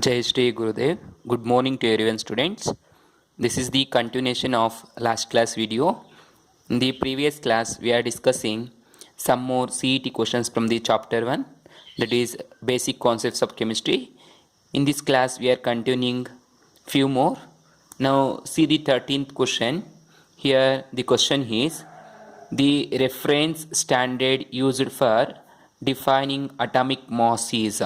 Jai Shri Gurudev. Good morning to everyone, students. This is the continuation of last class video. In the previous class, we are discussing some more CET questions from the chapter 1, that is basic concepts of chemistry. In this class, we are continuing few more. Now, see the 13th question. Here, the question is the reference standard used for defining atomic mass is.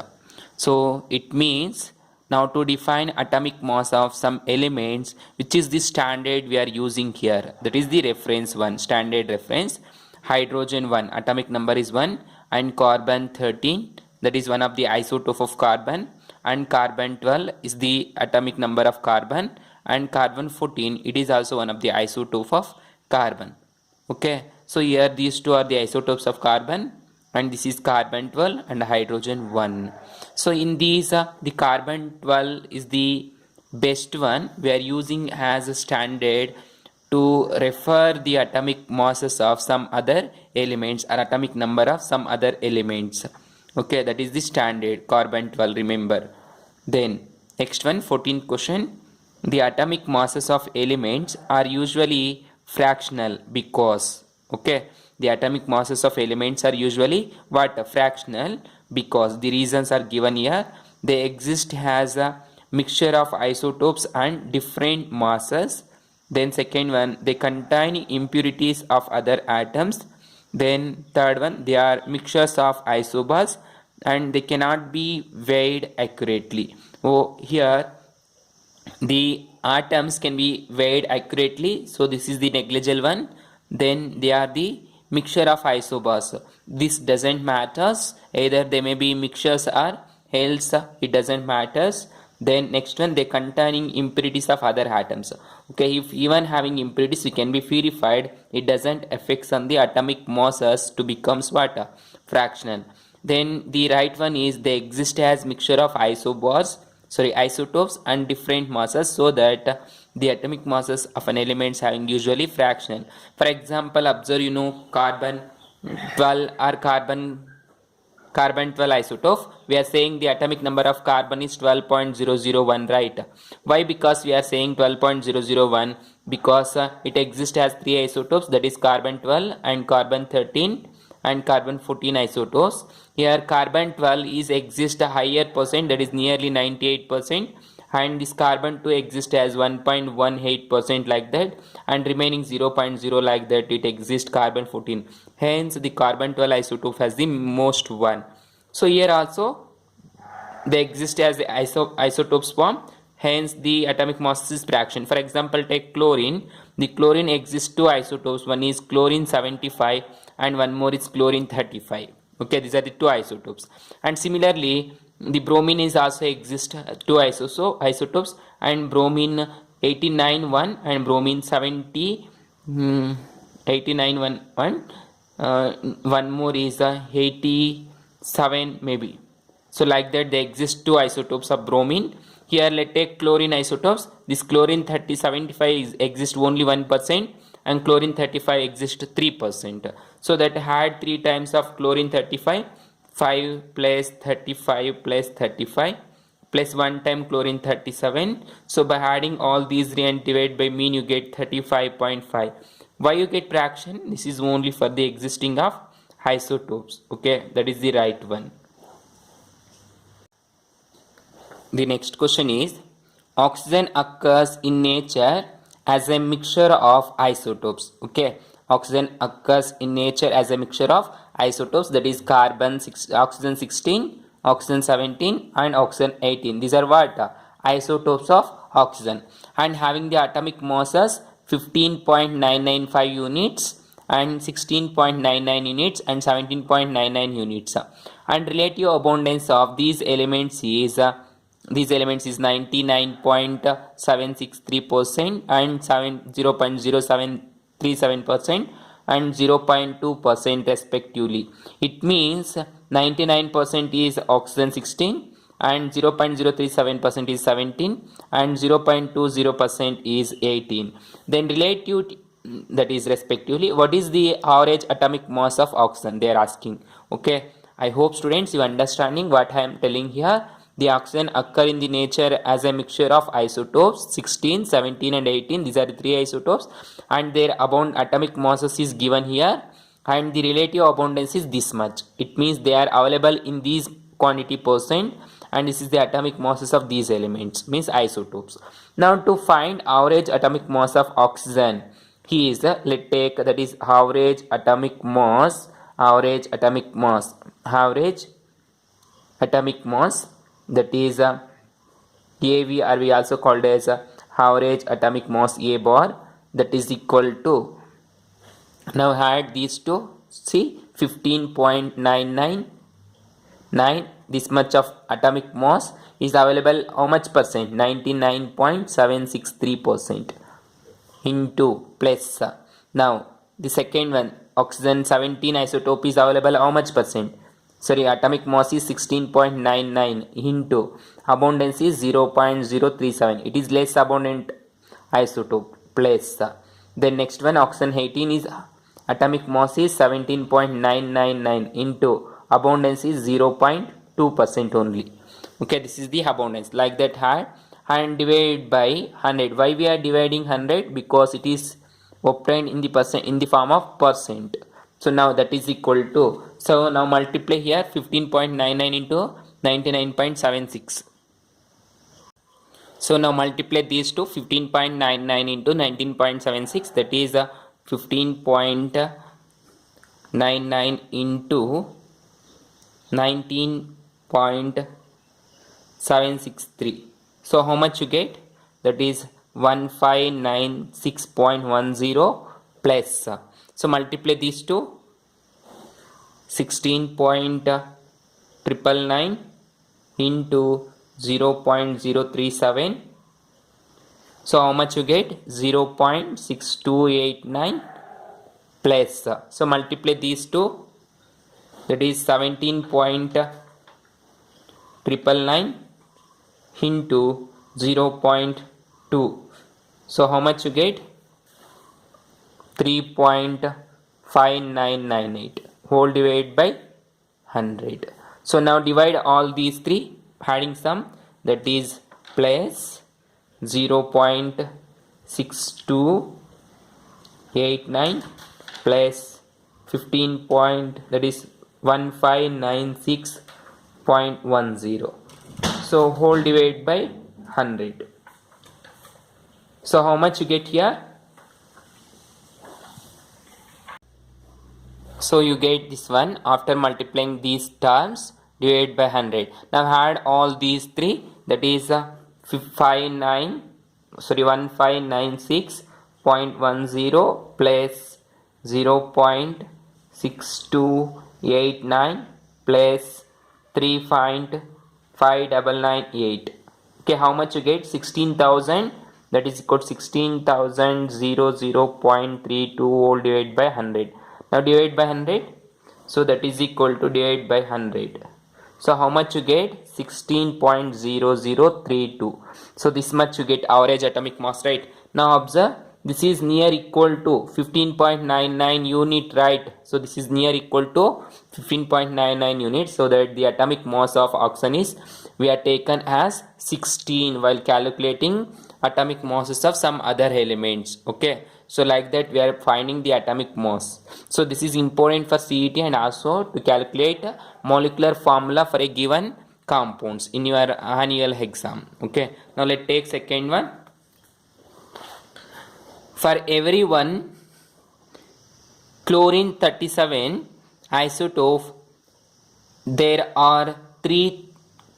So it means now to define atomic mass of some elements, which is the standard we are using here, that is the reference one, standard reference. Hydrogen 1, atomic number is 1, and carbon 13, that is one of the isotope of carbon, and carbon 12 is the atomic number of carbon, and carbon 14, it is also one of the isotope of carbon. Okay, so here these two are the isotopes of carbon, and this is carbon 12 and hydrogen 1. So in these the carbon 12 is the best one we are using as a standard to refer the atomic masses of some other elements or atomic number of some other elements. Okay, that is the standard carbon 12, remember. Then next one, 14th question. The atomic masses of elements are usually fractional because, okay, the atomic masses of elements are usually what? Fractional, because the reasons are given here. They exist as a mixture of isotopes and different masses. Then second one, they contain impurities of other atoms. Then third one, they are mixtures of isobars and they cannot be weighed accurately. Oh, here the atoms can be weighed accurately, so this is the negligible one. Then they are the mixture of isobars. This doesn't matters, either they may be mixtures or else it doesn't matters. Then next one, they containing impurities of other atoms. Okay, if even having impurities we can be purified, it doesn't affect on the atomic masses to becomes what? Fractional. Then the right one is they exist as mixture of isotopes and different masses, so that the atomic masses of an element having usually fractional. For example, observe, carbon 12 or carbon 12 isotope, we are saying the atomic number of carbon is 12.001, right? Why? Because we are saying 12.001 because it exists as three isotopes, that is carbon 12 and carbon 13 and carbon 14 isotopes. Here carbon 12 is exist a higher percent, that is nearly 98%, and this carbon 2 exists as 1.18% like that, and remaining 0.0 like that it exists carbon 14. Hence the carbon 12 isotope has the most one. So here also they exist as the isotopes form, hence the atomic mass is fraction. For example, take chlorine. The chlorine exists two isotopes, one is chlorine 75 and one more is chlorine 35. Okay, these are the two isotopes. And similarly the bromine is also exist two isotopes, and bromine 89 1 and bromine 70 89 1 one more is 87 maybe. So like that they exist two isotopes of bromine. Here let's take chlorine isotopes. This chlorine 75 exists only 1% and chlorine 35 exists 3%. So that had 3 times of chlorine 35, 5 plus 35 plus 35 plus 1 time chlorine 37. So by adding all these 3 and divide by mean, you get 35.5. Why you get fraction? This is only for the existing of isotopes. Okay, that is the right one. The next question is, oxygen occurs in nature as a mixture of isotopes. Okay, oxygen occurs in nature as a mixture of isotopes, that is oxygen 16, oxygen 17 and oxygen 18. These are what? Isotopes of oxygen, and having the atomic masses 15.995 units and 16.99 units and 17.99 units, and relative abundance of these elements is 99.763% and 0.0737% and 0.2% respectively. It means 99% is oxygen 16 and 0.037% is 17 and 0.20% is 18. Then relative, that is respectively, what is the average atomic mass of oxygen, they are asking. Okay, I hope students you understanding what I am telling here. The oxygen occur in the nature as a mixture of isotopes 16, 17 and 18. These are the three isotopes, and their atomic masses is given here, and the relative abundance is this much. It means they are available in these quantity percent, and this is the atomic masses of these elements, means isotopes. Now to find average atomic mass of oxygen, he is let's take that is average atomic mass, that is AV, or we also called as average atomic mass A bar, that is equal to, now add these two, see 15.999, this much of atomic mass is available, how much percent? 99.763% into plus. Now the second one, oxygen 17 isotope is available, how much percent? Sorry, atomic mass is 16.99 into abundance is 0.037. It is less abundant isotope, plus. Then next one, oxygen 18 is atomic mass is 17.999 into abundance is 0.2% only. Okay, this is the abundance. Like that, had and divide by 100. Why we are dividing 100? Because it is obtained in the percent, in the form of percent. So now that is equal to, so now multiply here 15.99 into 99.76. So now multiply these two, 15.99 into 19.76, that is 15.99 into 19.763. So how much you get? That is 1596.10 plus. So multiply these two, 16.999 into 0.037. So how much you get? 0.6289 plus. So multiply these two, that is 17.999 into 0.2. So how much you get? 3.5998 whole divided by 100. So now divide all these three, adding sum, that is plus 0.6289 plus 15 point, that is 1596.10. So whole divided by 100. So how much you get here? So you get this one after multiplying these terms, divided by 100. Now add all these three, that is 1596.10 plus 0.6289 plus 3.5998. Okay, how much you get? 16,000, that is equal to 16,000.32 whole divided by 100. Now divide by 100, so that is equal to divide by 100. So how much you get? 16.0032. So this much you get average atomic mass, right? Now observe, this is near equal to 15.99 unit, right? So this is near equal to 15.99 units, so that the atomic mass of oxygen is, we are taken as 16 while calculating atomic masses of some other elements. Okay, so like that we are finding the atomic mass. So this is important for CET and also to calculate molecular formula for a given compounds in your annual exam. Okay, now let's take second one. For every one chlorine 37 isotope, there are 3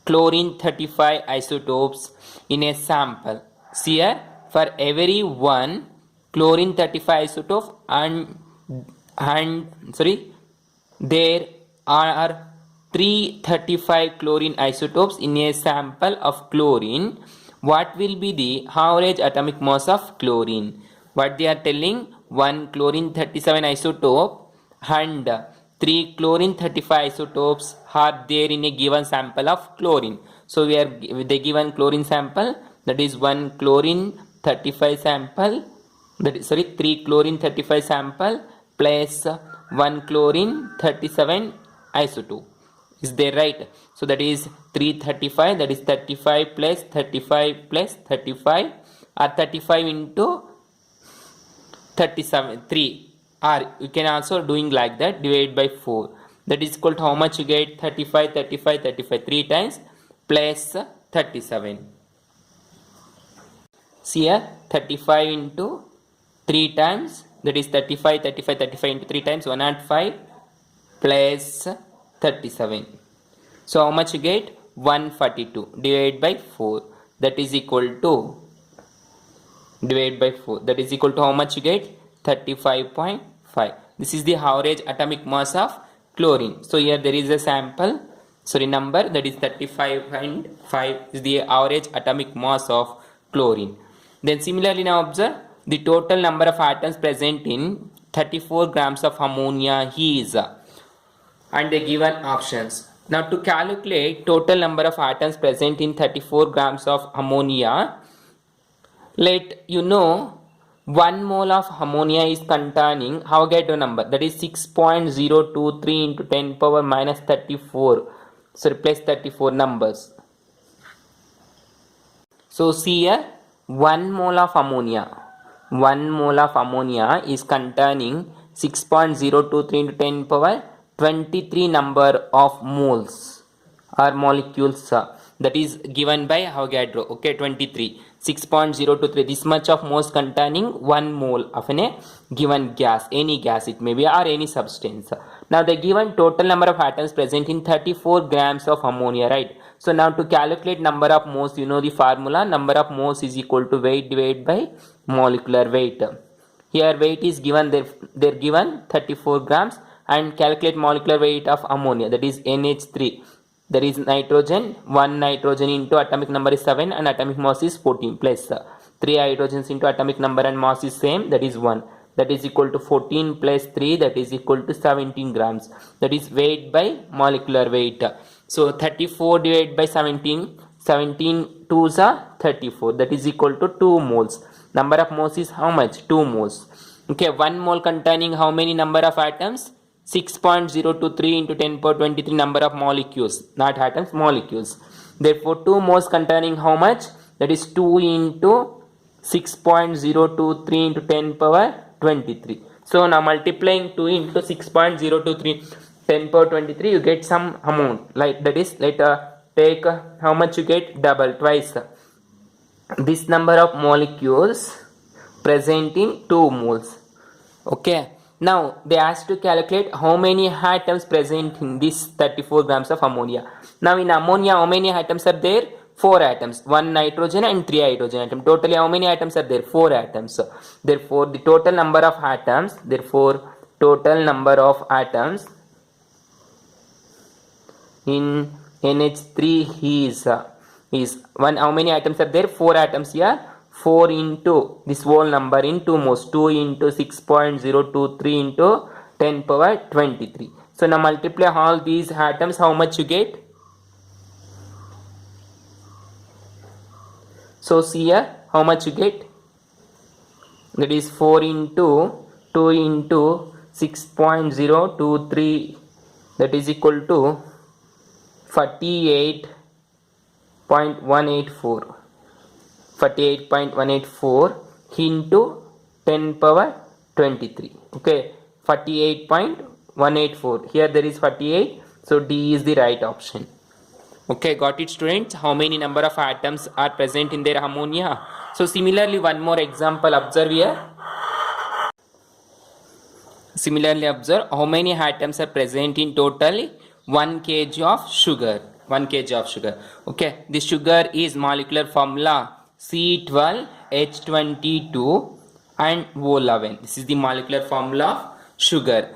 chlorine 35 isotopes in a sample. See here, for every one chlorine 35 isotope and there are 335 chlorine isotopes in a sample of chlorine. What will be the average atomic mass of chlorine? What they are telling, 1 chlorine 37 isotope and 3 chlorine 35 isotopes are there in a given sample of chlorine. So we are the given chlorine sample, that is 1 chlorine 35 sample, that is 3 chlorine 35 sample plus 1 chlorine 37 isotope is there, right? So that is 335, that is 35 plus 35 plus 35 or 35 into 37 3, or you can also doing like that, divide by 4, that is equal to how much you get? 35 35 35 3 times plus 37. See here, 35 into 3 times, that is 35 35 35 into 3 times 105 plus 37. So how much you get? 142 divided by 4, that is equal to, divided by 4, that is equal to how much you get? 35.5. This is the average atomic mass of chlorine. So here there is a sample, sorry, number, that is 35.5 is the average atomic mass of chlorine. Then similarly now observe the total number of atoms present in 34 grams of ammonia is, and the given options. Now to calculate total number of atoms present in 34 grams of ammonia, let you know 1 mole of ammonia is containing Avogadro number, that is 6.023 into 10 power minus 34, sorry, plus 34 numbers. So see here, 1 mole of ammonia is containing 6.023 into 10 power 23 number of moles or molecules, that is given by Avogadro. Okay, 23, 6.023, this much of moles containing 1 mole of a given gas, any gas it may be, or any substance. Now the given total number of atoms present in 34 grams of ammonia, right? So now to calculate number of moles, you know the formula, number of moles is equal to weight divided by molecular weight. Here weight is given, they're given 34 grams, and calculate molecular weight of ammonia, that is NH3. There is nitrogen, 1 nitrogen into atomic number is 7 and atomic mass is 14, plus 3 hydrogens into atomic number and mass is same, that is 1, that is equal to 14 plus 3, that is equal to 17 grams, that is weight by molecular weight. So 34 divided by 17, 17 2s are 34, that is equal to 2 moles. Number of moles is how much? 2 moles. Okay, 1 mole containing how many number of atoms? 6.023 into 10 power 23 number of molecules, not atoms, molecules. Therefore 2 moles containing how much? That is 2 into 6.023 into 10 power 23. So now multiplying 2 into 6.023 10 power 23, you get some amount, like that is, let take how much you get? Double, twice this number of molecules present in 2 moles. Okay, now they asked to calculate how many atoms present in this 34 grams of ammonia. Now in ammonia, how many atoms are there? 4 atoms, 1 nitrogen and 3 hydrogen atom. Totally how many atoms are there? 4 atoms. Therefore the total number of atoms, in NH3 is 1. How many atoms are there? 4 atoms here. 4 into this whole number in 2 moles, 2 into 6.023 into 10 power 23. So now multiply all these atoms, how much you get? So see here, how much you get? That is 4 into 2 into 6.023, that is equal to 48.184. 48.184 into 10 power 23. Okay, 48.184. Here there is 48, so D is the right option. Okay, got it students? How many number of atoms are present in their ammonia? So similarly, one more example, observe here. Similarly, observe how many atoms are present in total 1 kg of sugar. 1 kg of sugar. Okay, the sugar is molecular formula C12H22 and O11. This is the molecular formula of sugar.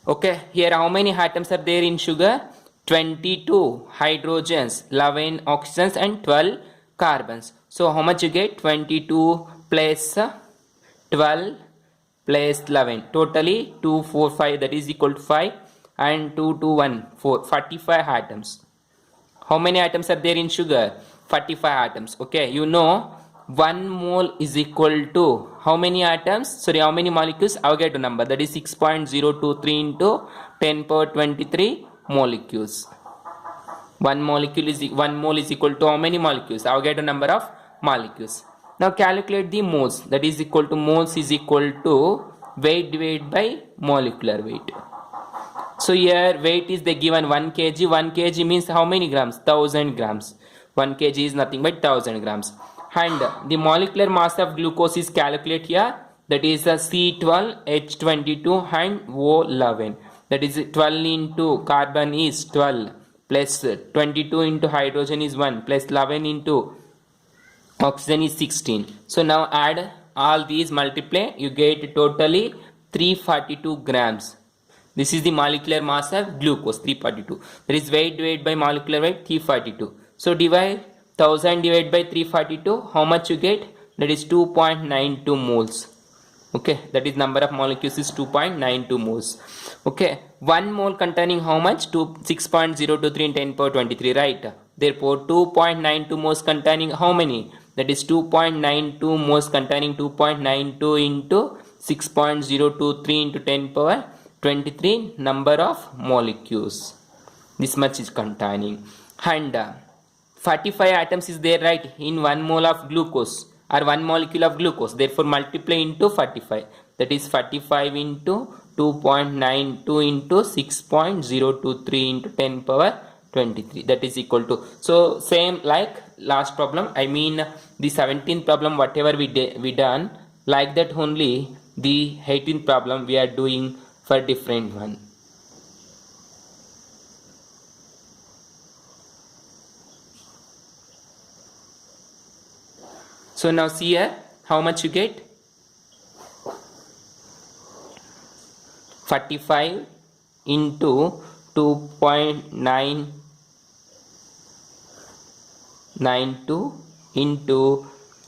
Okay, here how many atoms are there in sugar? 22 hydrogens, 11 oxygens and 12 carbons. So how much you get? 22 plus 12 plus 11. Totally 2, 4, 5, that is equal to 5, and 2, 2, 1, 4, 45 atoms. How many atoms are there in sugar? 45 atoms. Okay, you know 1 mole is equal to how many atoms? Sorry, how many molecules? Avogadro number, that is 6.023 into 10 power 23 molecules. 1 mole is equal to how many molecules? I'll get a number of molecules. Now calculate the moles. That is equal to moles is equal to weight divided by molecular weight. So here weight is the given 1 kg. 1 kg means how many grams? 1000 grams. 1 kg is nothing but 1000 grams. And the molecular mass of glucose is calculated here. That is C12, H22 and O11. That is 12 into carbon is 12 plus 22 into hydrogen is 1 plus 11 into oxygen is 16. So now add all these, multiply, you get totally 342 grams. This is the molecular mass of glucose, 342. That is weight divided by molecular weight, 342. So divide 1000 divided by 342. How much you get? That is 2.92 moles. Okay, that is number of molecules is 2.92 moles. Okay, 1 mole containing how much? 6.023 in 10 power 23, right? Therefore 2.92 moles containing how many? That is 2.92 moles containing 2.92 into 6.023 into 10 power 23 number of molecules. This much is containing. And 45 atoms is there, right, in 1 mole of glucose or 1 molecule of glucose. Therefore multiply into 45. That is 45 into 2.92 into 6.023 into 10 power 23. That is equal to, so same like last problem, I mean the 17th problem whatever we done, like that only the 18th problem we are doing for different one. So now see here how much you get. 45 into 2.992 into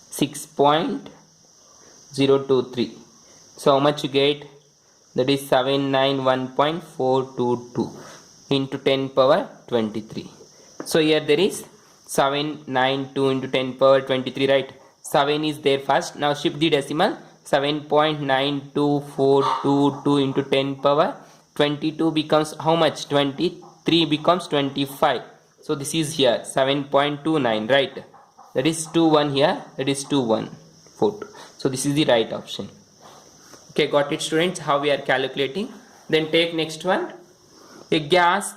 6.023. So how much you get? That is 791.422 into 10 power 23. So here there is 792 into 10 power 23, right? 7 is there first. Now shift the decimal. 7.92422 into 10 power 22 becomes how much? 23 becomes 25. So this is here 7.29, right? That is 21 here. That is 2142. So this is the right option. Okay, got it students, how we are calculating. Then take next one. A gas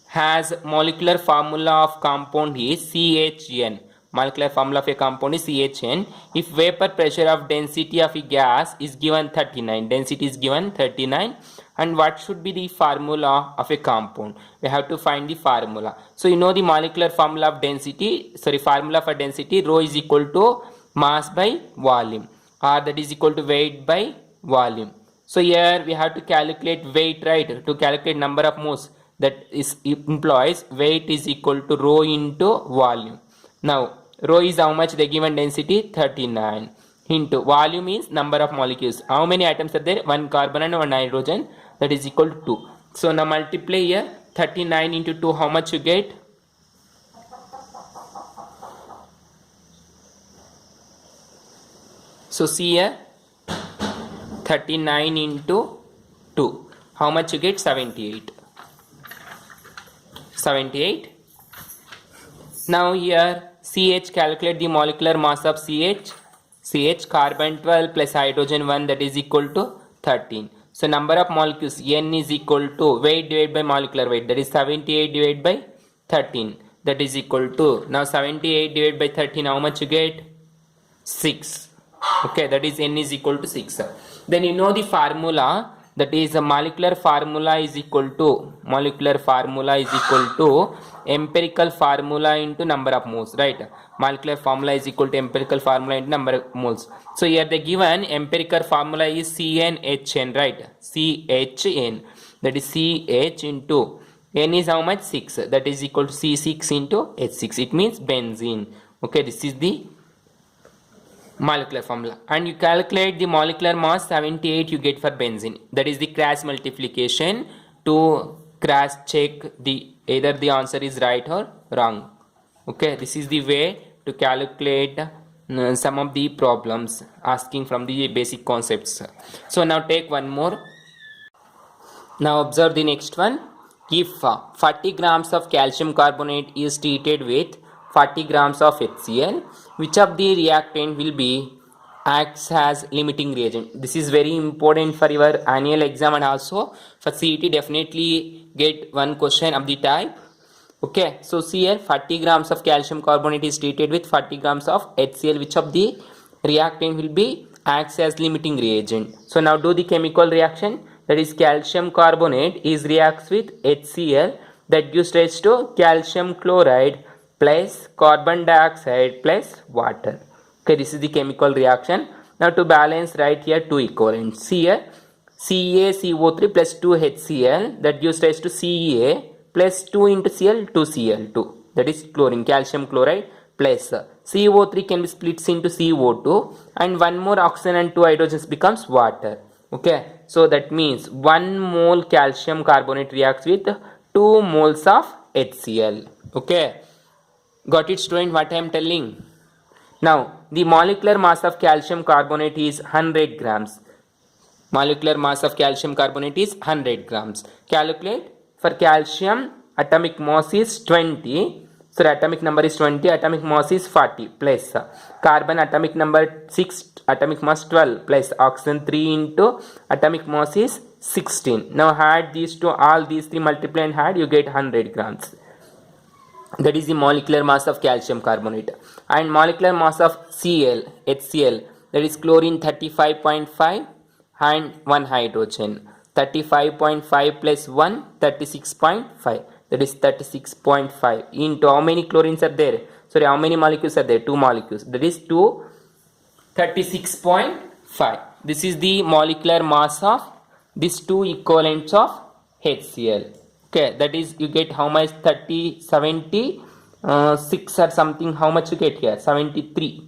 has molecular formula of compound is CHN. Molecular formula of a compound is CHN. If vapor pressure of density of a gas is given 39, density is given 39, and what should be the formula of a compound? We have to find the formula. So you know the molecular formula of density, formula for density, rho is equal to mass by volume, or that is equal to weight by volume. So here we have to calculate weight, right? To calculate number of moles, that is implies weight is equal to rho into volume. Now rho is how much? The given density 39 into volume is number of molecules. How many atoms are there? 1 carbon and 1 hydrogen, that is equal to 2. So now multiply here 39 into 2. How much you get? So see here 39 into 2. How much you get? 78. 78. Now here CH, calculate the molecular mass of CH. CH, carbon 12 plus hydrogen 1, that is equal to 13. So number of molecules N is equal to weight divided by molecular weight, that is 78 divided by 13, that is equal to, now 78 divided by 13, how much you get? 6. Okay, that is N is equal to 6. Then you know the formula, that is a molecular formula is equal to empirical formula into number of moles, right? Molecular formula is equal to empirical formula into number of moles. So here the given empirical formula is CnHn, right? CHN, that is CH into N is how much? 6, that is equal to C6 into H6. It means benzene. Okay, this is the molecular formula, and you calculate the molecular mass 78 you get for benzene. That is the cross multiplication to cross check the either the answer is right or wrong. Okay, this is the way to calculate some of the problems asking from the basic concepts. So now take one more. Now observe the next one. If 40 grams of calcium carbonate is treated with 40 grams of HCl, which of the reactant will be acts as limiting reagent? This is very important for your annual exam, and also for CET definitely get one question of the type. Okay, so see here, 40 grams of calcium carbonate is treated with 40 grams of HCl, which of the reactant will be acts as limiting reagent. So now do the chemical reaction, that is calcium carbonate is reacts with HCl, that gives rise to calcium chloride plus carbon dioxide plus water. Okay, this is the chemical reaction. Now to balance, write here two equivalents. See here, CaCO3 plus 2 HCl, that gives rise to Ca plus 2 into Cl, 2 Cl2, that is chlorine, calcium chloride plus CO3 can be split into CO2, and one more oxygen and 2 hydrogens becomes water. Okay, so that means 1 mole calcium carbonate reacts with 2 moles of HCl. Okay, got it, student, what I am telling? Now the molecular mass of calcium carbonate is 100 grams. Molecular mass of calcium carbonate is 100 grams. Calculate. For calcium, atomic mass is 20. So the atomic number is 20, atomic mass is 40 plus carbon atomic number 6, atomic mass 12 plus oxygen 3 into atomic mass is 16. Now add these two, all these three multiply and add, you get 100 grams. That is the molecular mass of calcium carbonate. And molecular mass of HCl, that is chlorine 35.5 and 1 hydrogen. 35.5 plus 1, 36.5, that is 36.5 into how many chlorines are there? Sorry, how many molecules are there? 2 molecules, that is 2, 36.5. This is the molecular mass of these two equivalents of HCl. Okay, that is, you get how much? 76 or something. How much you get here? 73.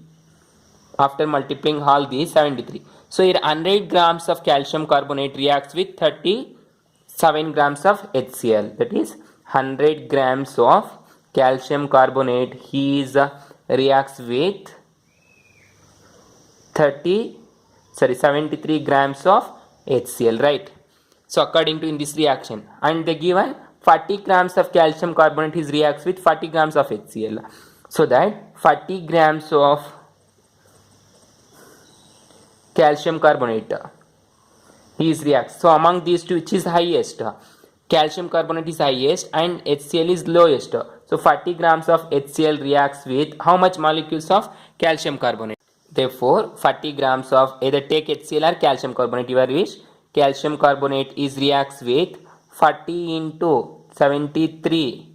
After multiplying all these, 73. So here 100 grams of calcium carbonate reacts with 37 grams of HCl. That is 100 grams of calcium carbonate reacts with 73 grams of HCl, right? So according to in this reaction, and the given 40 grams of calcium carbonate reacts with 40 grams of HCl. So that 40 grams of calcium carbonate reacts. So among these two, which is highest? Calcium carbonate is highest and HCl is lowest. So 40 grams of HCl reacts with how much molecules of calcium carbonate? Therefore 40 grams of either take HCl or calcium carbonate, your wish. Calcium carbonate reacts with 40 into 73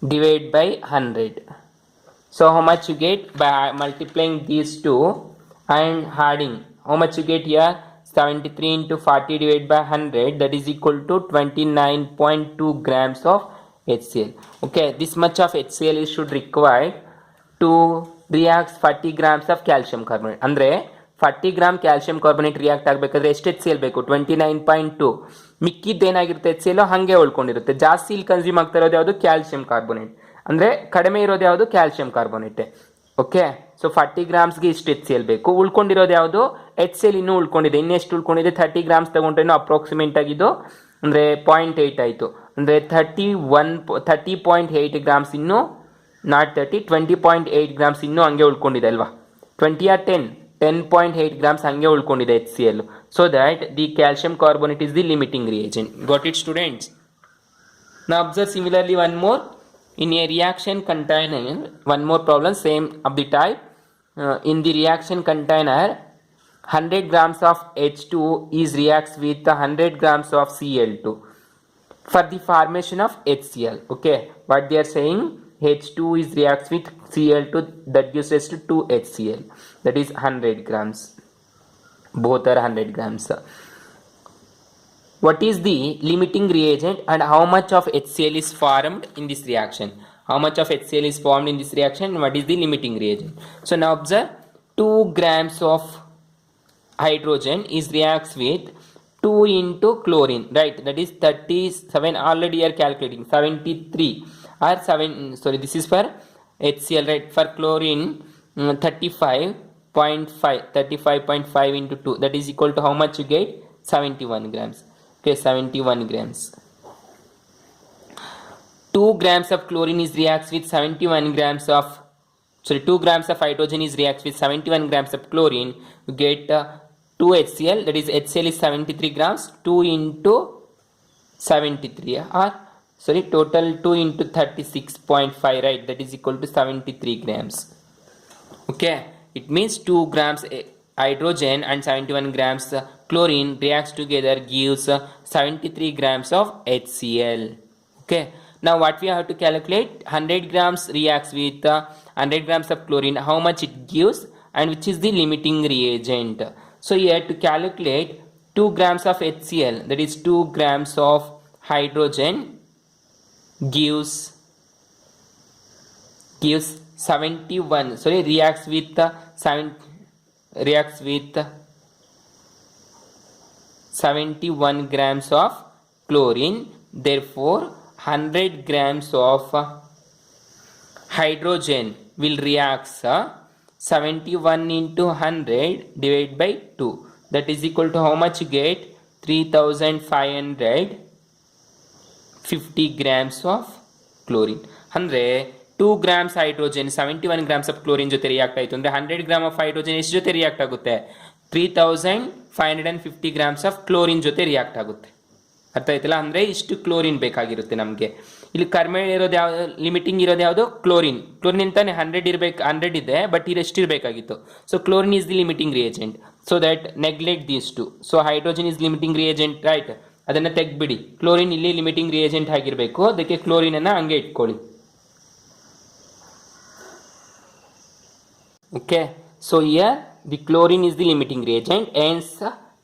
divided by 100. So how much you get by multiplying these two and adding? How much you get here? 73 into 40 divided by 100, that is equal to 29.2 grams of HCl. Okay, this much of HCl should require to react 40 grams of calcium carbonate. Andre 40 gram calcium carbonate react ಆಗಬೇಕಾದ್ರೆ ಎಷ್ಟು HCl ಬೇಕು? 29.2. ಮಿಕ್ಕಿದ್ದೇನಾಗಿರುತ್ತೆ HCl ಹಾಗೆ ಉಳ್ಕೊಂಡಿರುತ್ತೆ. ಜಾಸ್ತಿ ಇಲ್ಲಿ consume ಆಗ್ತಾ ಇರೋದು ಯಾವುದು? Calcium carbonate. ಅಂದರೆ ಕಡಿಮೆ ಇರೋದು ಯಾವುದು? Calcium carbonate. ಓಕೆ, ಸೊ 40 ಗ್ರಾಮ್ಸ್ಗೆ ಇಷ್ಟು HCl ಬೇಕು. ಉಳ್ಕೊಂಡಿರೋದು ಯಾವುದು? HCl ಇನ್ನೂ ಉಳ್ಕೊಂಡಿದೆ. ಇನ್ನೆಷ್ಟು ಉಳ್ಕೊಂಡಿದೆ? 30 ಗ್ರಾಮ್ಸ್ ತಗೊಂಡ್ರೆ ಅಪ್ರಾಕ್ಸಿಮೇಟ್ ಆಗಿದ್ದು ಅಂದರೆ 0.8 ಆಯಿತು. ಅಂದರೆ 30.8 ಗ್ರಾಮ್ಸ್ ಇನ್ನೂ ನಾಟ್ 20.8 ಗ್ರಾಮ್ಸ್ ಇನ್ನೂ ಹಂಗೆ ಉಳ್ಕೊಂಡಿದೆ ಅಲ್ವಾ? 20 or 10.8 grams hange ulkondide HCl. So that the calcium carbonate is the limiting reagent. Got it, students? Now observe similarly one more. In a reaction container, one more problem same of the type. In the reaction container, 100 grams of H2 reacts with 100 grams of Cl2 for the formation of HCl. Okay, what they are saying, H2 reacts with Cl2, that gives us to 2 HCl, that is 100 grams. Both are 100 grams. What is the limiting reagent and how much of HCl is formed in this reaction? How much of HCl is formed in this reaction? What is the limiting reagent? So now observe, 2 grams of hydrogen reacts with 2 into chlorine, right? That is 37. Already you are calculating 73 or 7. Sorry, this is for HCl, right? For chlorine 35.5 into 2, that is equal to how much you get? 71 grams. Okay, 71 grams. 2 grams of chlorine is reacts with 71 grams of 2 grams of hydrogen is reacts with 71 grams of chlorine. You get 2 HCl, that is HCl is 73 grams, 2 into 73 or total 2 into 36.5, right, that is equal to 73 grams. Okay, it means 2 grams hydrogen and 71 grams chlorine reacts together gives 73 grams of HCl. Okay, now what we have to calculate, 100 grams reacts with 100 grams of chlorine, how much it gives and which is the limiting reagent. So here to calculate 2 grams of HCl, that is 2 grams of hydrogen gives 71, reacts with 71 grams of chlorine. Therefore 100 grams of hydrogen will react 71 into 100 divided by 2, that is equal to how much you get, 3550 grams of chlorine. ಅಂದ್ರೆ 2 grams hydrogen 71 grams of chlorine ಜೊತೆ react ಆಯಿತು ಅಂದರೆ 100 gram of hydrogen ಎಷ್ಟು ಜೊತೆ react ಆಗುತ್ತೆ, 3550 grams of chlorine ಜೊತೆ react ಆಗುತ್ತೆ. ಅರ್ಥ ಆಯ್ತಲ್ಲ, ಅಂದರೆ ಇಷ್ಟು ಕ್ಲೋರಿನ್ ಬೇಕಾಗಿರುತ್ತೆ ನಮಗೆ. ಇಲ್ಲಿ ಕಡಿಮೆ ಇರೋದು ಯಾವುದು, ಲಿಮಿಟಿಂಗ್ ಇರೋದು ಯಾವುದು, ಕ್ಲೋರಿನ್. ಕ್ಲೋರಿನ್ ಅಂತಾನೆ 100 ಇದೆ, ಬಟ್ ಇದು ಎಷ್ಟಿರಬೇಕಾಗಿತ್ತು. So chlorine is the limiting reagent, so that neglect these two. So hydrogen is limiting reagent, right, ಅದನ್ನು ತೆಗ್ಬಿಡಿ. ಕ್ಲೋರಿನ್ ಇಲ್ಲಿ ಲಿಮಿಟಿಂಗ್ ರಿಯೇಜೆಂಟ್ ಆಗಿರಬೇಕು, ಅದಕ್ಕೆ ಕ್ಲೋರಿನ್ ಅನ್ನು ಹಂಗೆ ಇಟ್ಕೊಳ್ಳಿ. Okay, so here the chlorine is the limiting reagent, hence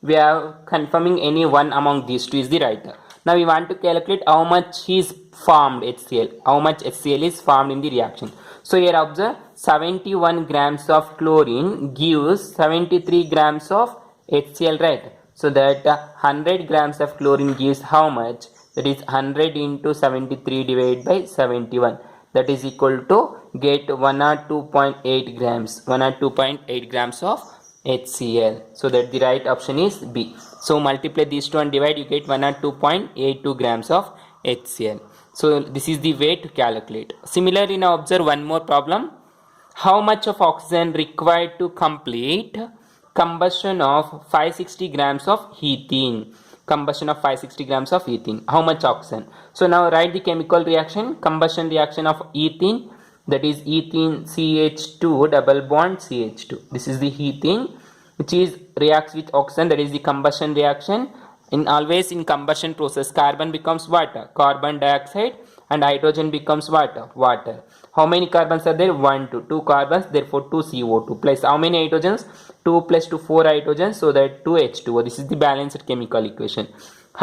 we are confirming any one among these two is the right. Now we want to calculate how much is formed HCl, how much HCl is formed in the reaction. So here observe, 71 grams of chlorine gives 73 grams of HCl, right? So that 100 grams of chlorine gives how much, that is 100 into 73 divided by 71, that is equal to get 102.8 grams, 102.8 grams of HCl. So that the right option is B. So multiply these two and divide, you get 102.82 grams of HCl. So this is the way to calculate. Similarly, now observe one more problem. How much of oxygen required to complete combustion of 560 grams of ethene? Combustion of 560 grams of ethene. How much oxygen? So now write the chemical reaction. Combustion reaction of ethene, that is ethene CH2 double bond CH2. This is the ethene which is reacts with oxygen, that is the combustion reaction. In always in combustion process, carbon becomes water, carbon dioxide, and hydrogen becomes water. How many carbons are there? 1 to 2 carbons, therefore 2 CO2 plus how many hydrogens? 2 plus 2 4 hydrogens, so that 2 H2O. This is the balanced chemical equation.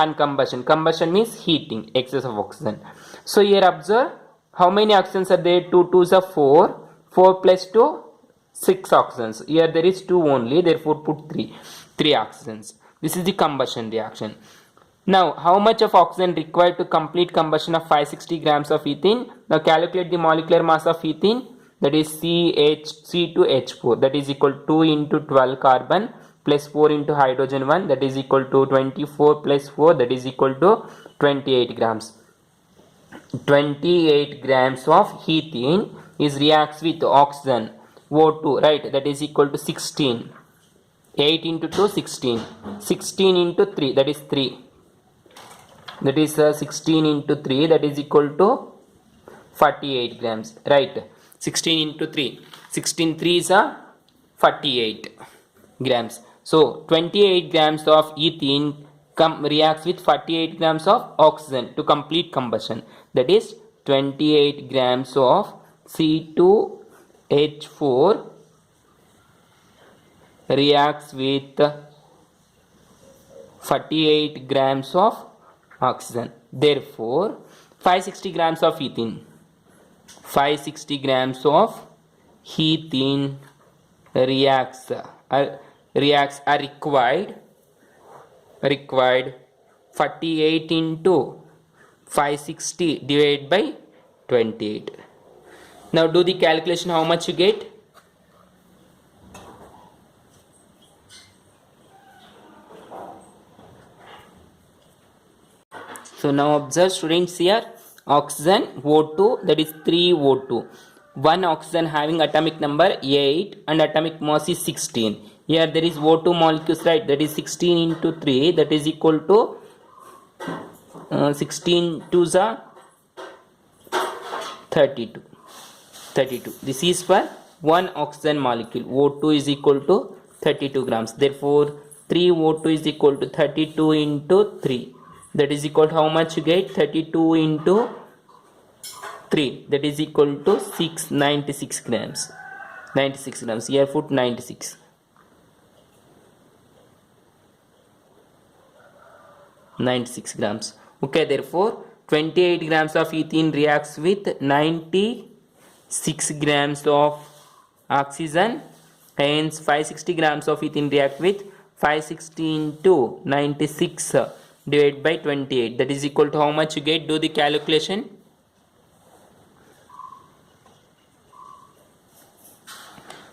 And combustion means heating, excess of oxygen. So here observe, how many oxygens are there? 2 2s are 4, 4 plus 2 6 oxygens. Here there is 2 only, therefore put 3 oxygens. This is the combustion reaction. Now how much of oxygen required to complete combustion of 560 grams of ethene? Now calculate the molecular mass of ethene, that is C2H4, that is equal to 2 into 12 carbon plus 4 into hydrogen 1, that is equal to 24 plus 4, that is equal to 28 grams. 28 grams of ethene is reacts with oxygen O2, right, that is equal to 16. 8 into 2 16, 16 into 3, that is 3, that is 16 into 3, that is equal to 48 grams, right. 16 into 3, 16 3s are 48 grams. So 28 grams of ethene reacts with 48 grams of oxygen to complete combustion, that is 28 grams of C2H4 reacts with 48 grams of oxygen. Therefore 560 grams of ethene, 560 grams of ethene reacts are required 48 into 560 divided by 28. Now do the calculation, how much you get. So now observe students, here oxygen O2, that is 3 O2. One oxygen having atomic number 8 and atomic mass is 16. Here there is O2 molecules, right? That is 16 into 3, that is equal to 16 to the 32. This is for one oxygen molecule. O2 is equal to 32 grams. Therefore 3 O2 is equal to 32 into 3. That is equal to how much you get? 32 into 3. That is equal to 696 grams. 96 grams. Here put 96. 96 grams. Okay, therefore 28 grams of ethene reacts with 96 grams of oxygen. Hence 560 grams of ethene react with 560 into 96 divided by 28. That is equal to how much you get? Do the calculation.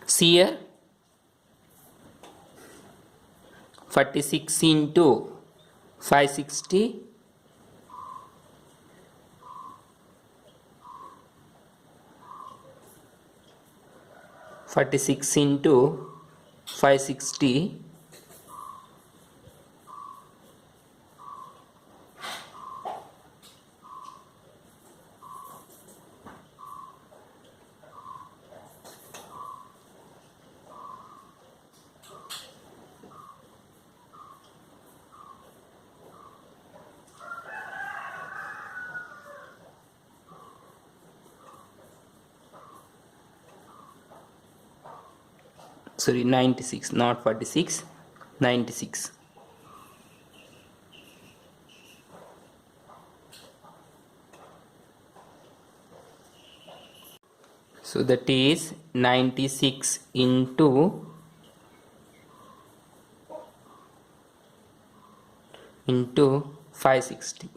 See here, 46 into 560 46 into 560 sorry 96, not 46, 96. So that is 96 into 560.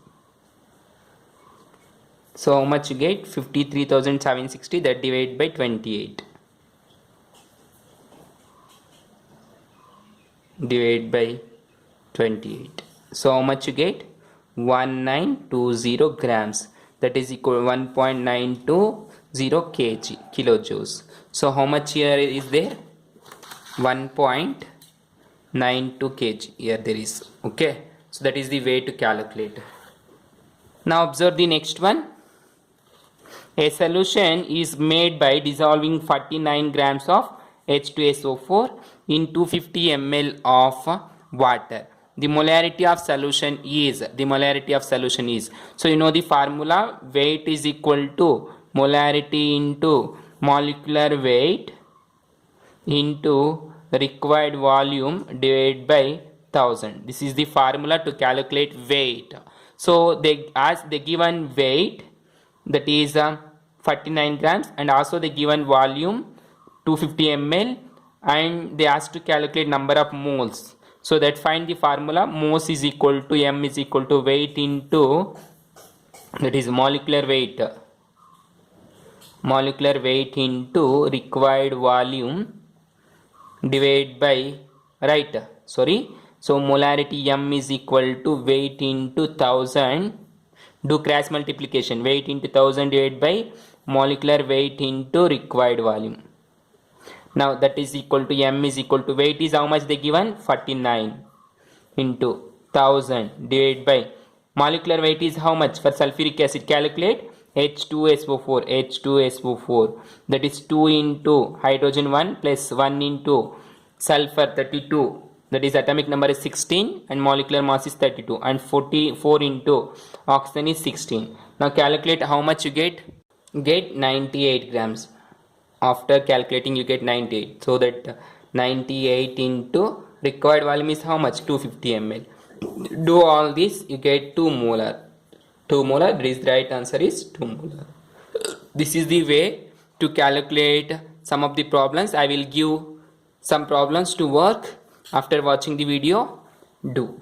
So how much you get? 53,760. That divided by 28. Divided by 28. So how much you get? 1920 grams. That is equal to 1.920 kilojoules. So how much here is there? 1.92 kg here there is. Okay, so that is the way to calculate. Now observe the next one. A solution is made by dissolving 49 grams of H2SO4 in 250 ml of water. The molarity of solution is, so you know the formula, weight is equal to molarity into molecular weight into required volume divided by 1000. This is the formula to calculate weight. So they ask the given weight, that is 49 grams, and also the given volume 250 ml, and they ask to calculate number of moles. So that find the formula, moles is equal to m is equal to weight into, that is molecular weight into required volume divided by, right, sorry, so molarity m is equal to weight into 1000. Do cross multiplication, weight into 1000 divided by molecular weight into required volume. Now that is equal to m is equal to weight is how much they given? 49 into 1000 divided by molecular weight is how much? For sulfuric acid calculate H2SO4, that is 2 into hydrogen 1 plus 1 into sulfur 32, that is atomic number is 16 and molecular mass is 32, and 44 into oxygen is 16. Now calculate how much you get. Get 98 grams. After calculating you get 98. So that 98 into required volume is how much? 250 ml. Do all this, you get 2 molar. 2 molar, this right answer is 2 molar. This is the way to calculate some of the problems. I will give some problems to work after watching the video. Do.